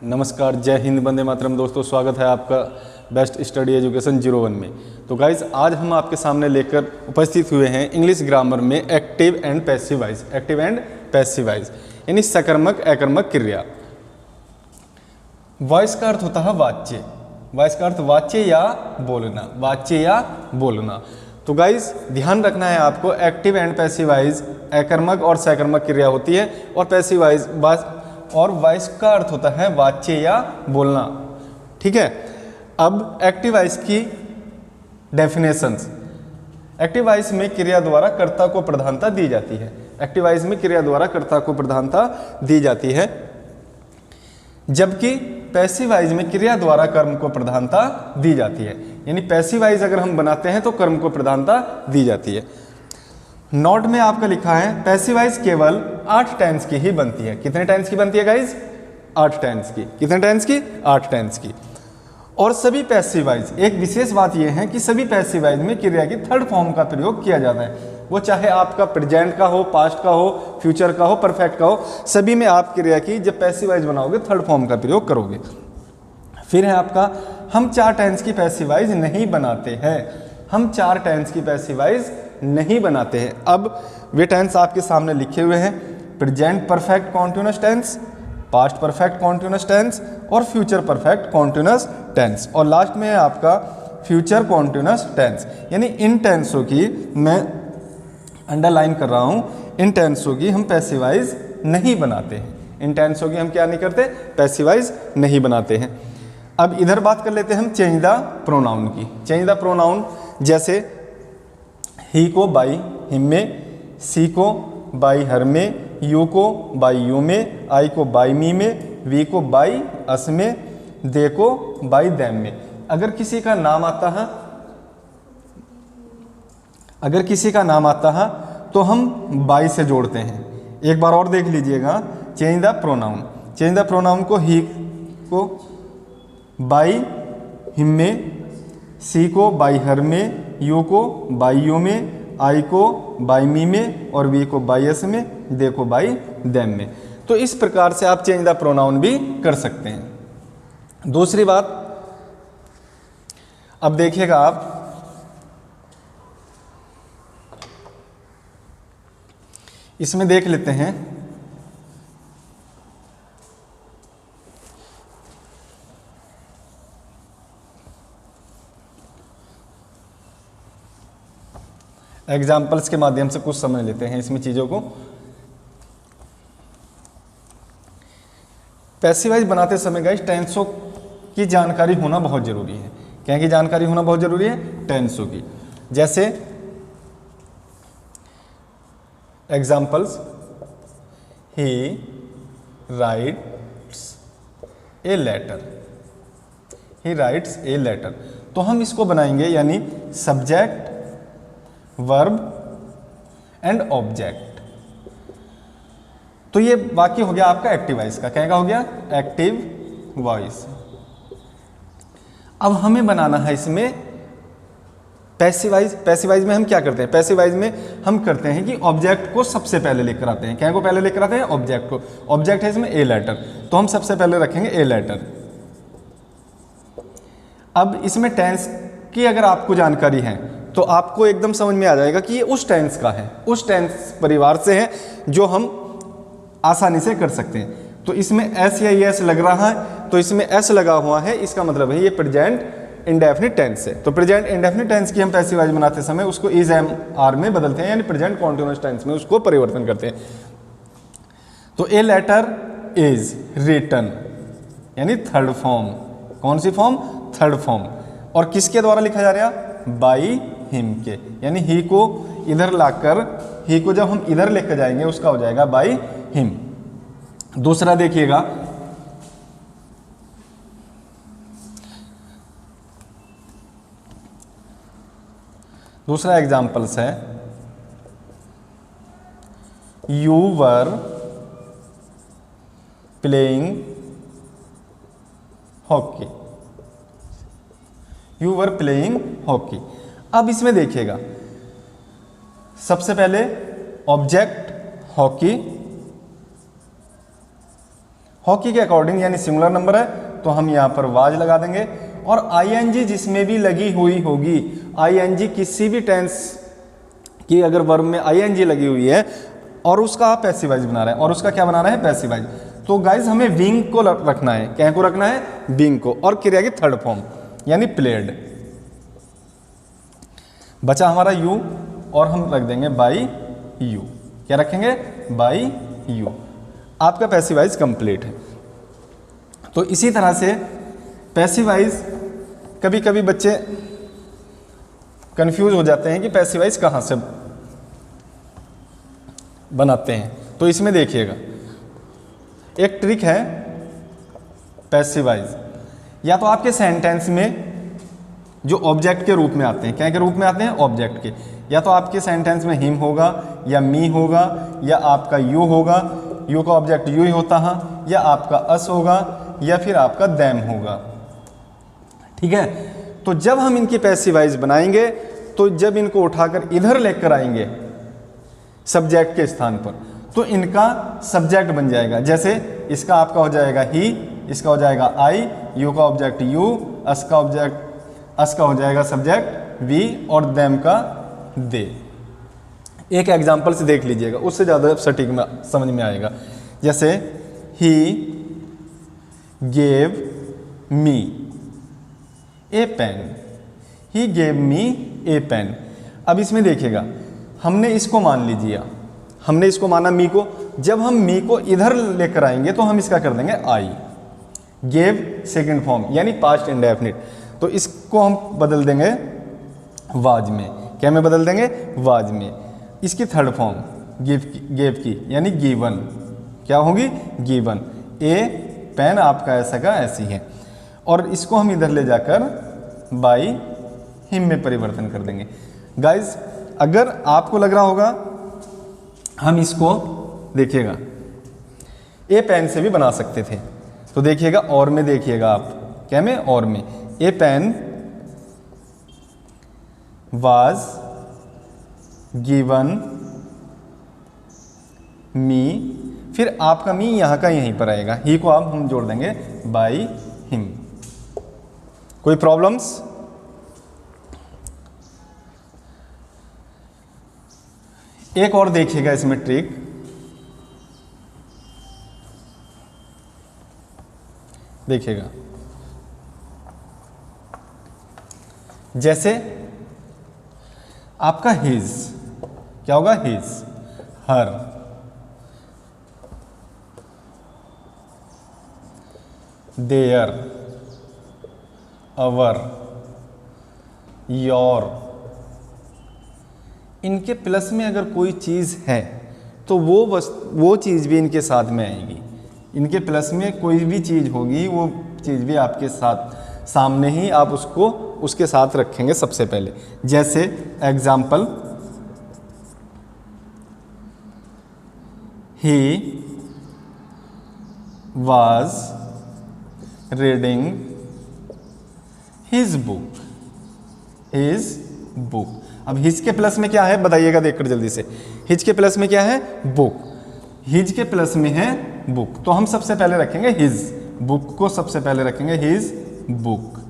नमस्कार, जय हिंद, वंदे मातरम। दोस्तों, स्वागत है आपका बेस्ट स्टडी एजुकेशन 01 में। तो गाइज, आज हम आपके सामने लेकर उपस्थित हुए हैं इंग्लिश ग्रामर में active and passive voice. Active and passive voice यानी सकर्मक अकर्मक क्रिया। वॉइस का अर्थ होता है वाच्य। वॉइस का अर्थ वाच्य या बोलना, वाच्य या बोलना। तो गाइज, ध्यान रखना है आपको, एक्टिव एंड पैसिव वॉइस अकर्मक और सकर्मक क्रिया होती है और पैसिव वॉइस और वॉइस का अर्थ होता है वाच्य या बोलना। ठीक है। अब एक्टिव वॉइस की डेफिनेशंस। एक्टिव वॉइस में क्रिया द्वारा कर्ता को प्रधानता दी जाती है। एक्टिव वॉइस में क्रिया द्वारा कर्ता को प्रधानता दी जाती है, जबकि पैसिव वॉइस में क्रिया द्वारा कर्म को प्रधानता दी जाती है। यानी पैसिव वॉइस अगर हम बनाते हैं तो कर्म को प्रधानता दी जाती है। नोट में आपका लिखा है पैसिव वॉइस केवल 8 टेंस की ही बनती है। कितने टेंस की बनती है गाइज? 8 टेंस की। कितने टेंस की? 8 टेंस की। और सभी पैसिव वॉइस, एक विशेष बात यह है कि सभी पैसिव वॉइस में क्रिया की थर्ड फॉर्म का प्रयोग किया जाता है। वो चाहे आपका प्रेजेंट का हो, पास्ट का हो, फ्यूचर का हो, परफेक्ट का हो, सभी में आप क्रिया की जब पैसिव वॉइस बनाओगे थर्ड फॉर्म का प्रयोग करोगे। फिर है आपका, हम 4 टेंस की पैसिव वॉइस नहीं बनाते हैं। हम 4 टेंस की पैसिव वॉइस नहीं बनाते हैं। अब वे टेंस आपके सामने लिखे हुए हैं: present perfect continuous tense, past perfect continuous tense और फ्यूचर परफेक्ट कॉन्टिन्यूअस टेंस। और लास्ट में है आपका फ्यूचर कॉन्टिन्यूअस टेंस। यानी इन टेंसों की मैं अंडरलाइन कर रहा हूं, इन टेंसों की हम पैसिव वॉइस नहीं बनाते हैं। इन टेंसों की हम क्या नहीं करते? पैसिव वॉइस नहीं बनाते हैं। अब इधर बात कर लेते हैं हम चेंज द प्रोनाउन की। चेंज द प्रोनाउन जैसे ही को बाई हिम में, सी को बाई हर में, यू को बाई यू में, आई को बाई मी में, वी को बाई अस में, दे को बाई दैम में। अगर किसी का नाम आता है, अगर किसी का नाम आता है तो हम बाई से जोड़ते हैं। एक बार और देख लीजिएगा, change the pronoun. Change the pronoun को ही को बाई हिम में, सी को बाई हर में, यू को बाई यू में, आई को बाई मी में और वी को बाई एस में, दे को बाई देम में। तो इस प्रकार से आप चेंज द प्रोनाउन भी कर सकते हैं। दूसरी बात, अब देखिएगा आप, इसमें देख लेते हैं एग्जाम्पल्स के माध्यम से कुछ समझ लेते हैं इसमें चीज़ों को। पैसिव वॉइस बनाते समय गाइस टेंसों की जानकारी होना बहुत जरूरी है। क्या की जानकारी होना बहुत जरूरी है? टेंसों की। जैसे examples, he writes a letter. He writes a letter. तो हम इसको बनाएंगे यानी सब्जेक्ट, वर्ब एंड ऑब्जेक्ट। तो ये वाक्य हो गया आपका एक्टिव वॉइस का। क्या हो गया? Active voice. अब हमें बनाना है इसमें पैसिव वॉइस। पैसिव वॉइस में हम क्या करते हैं? पैसिव वॉइस में हम करते हैं कि ऑब्जेक्ट को सबसे पहले लेकर आते हैं। क्या को पहले लेकर आते हैं? ऑब्जेक्ट को। ऑब्जेक्ट है इसमें ए लेटर, तो हम सबसे पहले रखेंगे ए लेटर। अब इसमें टेंस की अगर आपको जानकारी है तो आपको एकदम समझ में आ जाएगा कि ये उस टेंस का है, उस टेंस परिवार से है जो हम आसानी से कर सकते हैं। तो इसमें एस या एस लग रहा है, तो इसमें एस लगा हुआ है, इसका मतलब है ये प्रेजेंट इंडेफिनिट टेंस है। तो प्रेजेंट इंडेफिनिट टेंस की हम पैसिव वॉइस बनाते समय उसको इज एम आर में बदलते हैं, यानी प्रेजेंट कॉन्टिन्यूअस टेंस में उसको परिवर्तन करते हैं। तो ए लेटर इज रिटन यानी थर्ड फॉर्म। कौन सी फॉर्म? Third form. और किसके द्वारा लिखा जा रहा? बाई हिम के। यानी ही को इधर लाकर, ही को जब हम इधर लेकर जाएंगे उसका हो जाएगा बाई हिम। दूसरा देखिएगा, दूसरा एग्जाम्पल्स है, you were playing hockey. You were playing hockey. अब इसमें देखिएगा, सबसे पहले ऑब्जेक्ट हॉकी, हॉकी के अकॉर्डिंग यानी सिंगुलर नंबर है तो हम यहाँ पर वाज लगा देंगे। और आईएनजी जिसमें भी लगी हुई होगी, आईएनजी किसी भी टेंस की अगर वर्ब में आईएनजी लगी हुई है और उसका आप पैसिव वॉइस बना रहे हैं और उसका क्या बना रहे हैं, पैसिव वॉइस, तो गाइज हमें विंग को रखना है। क्या को रखना है, विंग को। और क्रिया की थर्ड फॉर्म यानी प्लेड। बचा हमारा यू और हम रख देंगे बाई यू। क्या रखेंगे, बाई यू। आपका पैसिव वॉइस कंप्लीट है। तो इसी तरह से पैसिव वॉइस कभी कभी बच्चे कंफ्यूज हो जाते हैं कि पैसिव वॉइस कहाँ से बनाते हैं। तो इसमें देखिएगा एक ट्रिक है पैसिव वॉइस। या तो आपके सेंटेंस में जो ऑब्जेक्ट के रूप में आते हैं, क्या के रूप में आते हैं, ऑब्जेक्ट के। या तो आपके सेंटेंस में हिम होगा या मी होगा या आपका यू होगा, यू का ऑब्जेक्ट यू ही होता है, या आपका अस होगा या फिर आपका दैम होगा। ठीक है, तो जब हम इनकी पैसिव वॉइस बनाएंगे तो जब इनको उठाकर इधर लेकर आएंगे सब्जेक्ट के स्थान पर तो इनका सब्जेक्ट बन जाएगा। जैसे इसका आपका हो जाएगा ही, इसका हो जाएगा आई, यू का ऑब्जेक्ट यू, अस का हो जाएगा सब्जेक्ट वी और देम का दे। एक एग्जांपल से देख लीजिएगा, उससे ज़्यादा सटीक में समझ में आएगा। जैसे he gave me a pen, he gave me a pen. अब इसमें देखिएगा हमने इसको मान लीजिए, हमने इसको माना मी को। जब हम मी को इधर लेकर आएंगे तो हम इसका कर देंगे आई। गेव सेकंड फॉर्म यानी पास्ट इंडेफिनिट, तो इसको हम बदल देंगे वाज में। क्या में बदल देंगे, वाज में। इसकी थर्ड फॉर्म गेव की यानी गिवन, क्या होगी, गिवन। ए पेन आपका ऐसा का ऐसी है, और इसको हम इधर ले जाकर बाई हिम में परिवर्तन कर देंगे। गाइज अगर आपको लग रहा होगा हम इसको देखिएगा ए पेन से भी बना सकते थे, तो देखिएगा और में देखिएगा आप, क्या में, और में। ए पेन वाज गिवन मी, फिर आपका मी यहाँ का यहीं पर आएगा, ही को आप हम जोड़ देंगे बाई हिम। कोई प्रॉब्लम्स? एक और देखिएगा इसमें ट्रिक। देखिएगा जैसे आपका हिज, क्या होगा, his, her, their, our, your. इनके प्लस में अगर कोई चीज़ है तो वो चीज़ भी इनके साथ में आएगी। इनके प्लस में कोई भी चीज़ होगी वो चीज़ भी आपके साथ सामने ही आप उसको उसके साथ रखेंगे सबसे पहले। जैसे example, he was reading his book, his book. अब हिज के प्लस में क्या है बताइएगा देखकर जल्दी से। हिज के प्लस में क्या है, बुक। हिज के प्लस में है बुक, तो हम सबसे पहले रखेंगे हिज, बुक को सबसे पहले रखेंगे हिज बुक।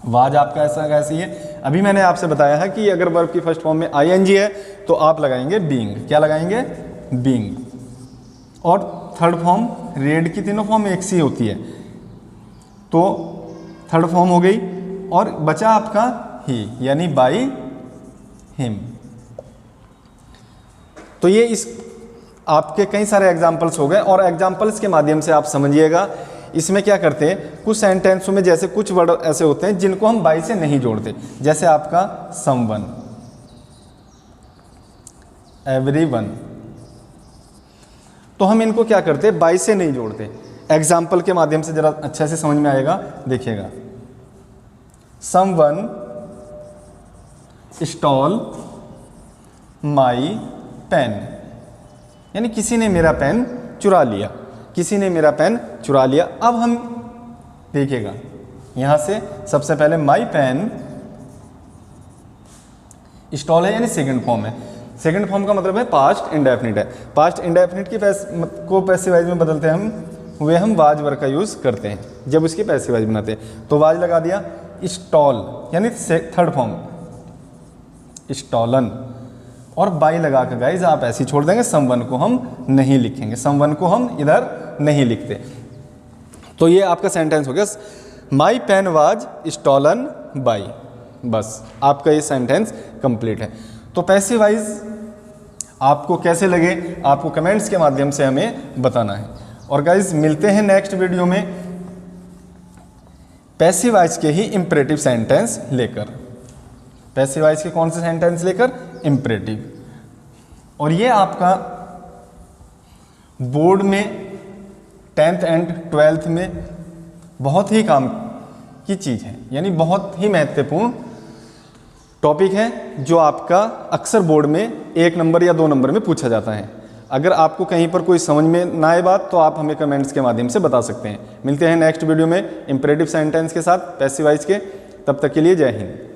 वाज आपका ऐसा कैसी है, अभी मैंने आपसे बताया है कि अगर वर्ब की फर्स्ट फॉर्म में आईएनजी है तो आप लगाएंगे बीइंग। क्या लगाएंगे, बीइंग। और थर्ड फॉर्म, रेड की तीनों फॉर्म एक सी होती है, तो थर्ड फॉर्म हो गई। और बचा आपका ही यानी बाई हिम। तो ये इस आपके कई सारे एग्जाम्पल्स हो गए, और एग्जाम्पल्स के माध्यम से आप समझिएगा इसमें क्या करते हैं। कुछ सेंटेंसों में जैसे कुछ वर्ड ऐसे होते हैं जिनको हम बाई से नहीं जोड़ते, जैसे आपका समवन, एवरीवन, तो हम इनको क्या करते हैं, बाई से नहीं जोड़ते। एग्जाम्पल के माध्यम से जरा अच्छे से समझ में आएगा, देखिएगा। समवन स्टॉल माई पेन, यानी किसी ने मेरा पेन चुरा लिया, किसी ने मेरा पेन चुरा लिया। अब हम देखिएगा यहां से सबसे पहले माई पेन, स्टॉल है यानी सेकंड फॉर्म है। सेकंड फॉर्म का मतलब है पास्ट इंडेफिनिट है। पास्ट इंडेफिनिट की को पैसिव वॉइस में बदलते हैं हम वे हम वाज वर्ड का यूज़ करते हैं जब उसकी पैसिव वॉइस बनाते हैं। तो वाज लगा दिया, स्टॉल यानी थर्ड फॉर्म स्टॉलन, और बाई लगा कर गाइज आप ऐसे ही छोड़ देंगे, समवन को हम नहीं लिखेंगे, समवन को हम इधर नहीं लिखते। तो ये आपका सेंटेंस हो गया, my pen was stolen by. बस आपका ये सेंटेंस कंप्लीट है। तो पैसिव वॉइस आपको कैसे लगे, आपको कमेंट्स के माध्यम से हमें बताना है। और गाइज मिलते हैं नेक्स्ट वीडियो में पैसिव वॉइस के ही इंपरेटिव सेंटेंस लेकर। पैसिव वॉइस के कौन से सेंटेंस लेकर, इंपरेटिव। और ये आपका बोर्ड में 10th एंड 12th में बहुत ही काम की चीज़ है, यानी बहुत ही महत्वपूर्ण टॉपिक है जो आपका अक्सर बोर्ड में 1 नंबर या 2 नंबर में पूछा जाता है। अगर आपको कहीं पर कोई समझ में ना आए बात तो आप हमें कमेंट्स के माध्यम से बता सकते हैं। मिलते हैं नेक्स्ट वीडियो में इंपरेटिव सेंटेंस के साथ पैसिव वॉइस के, तब तक के लिए जय हिंद।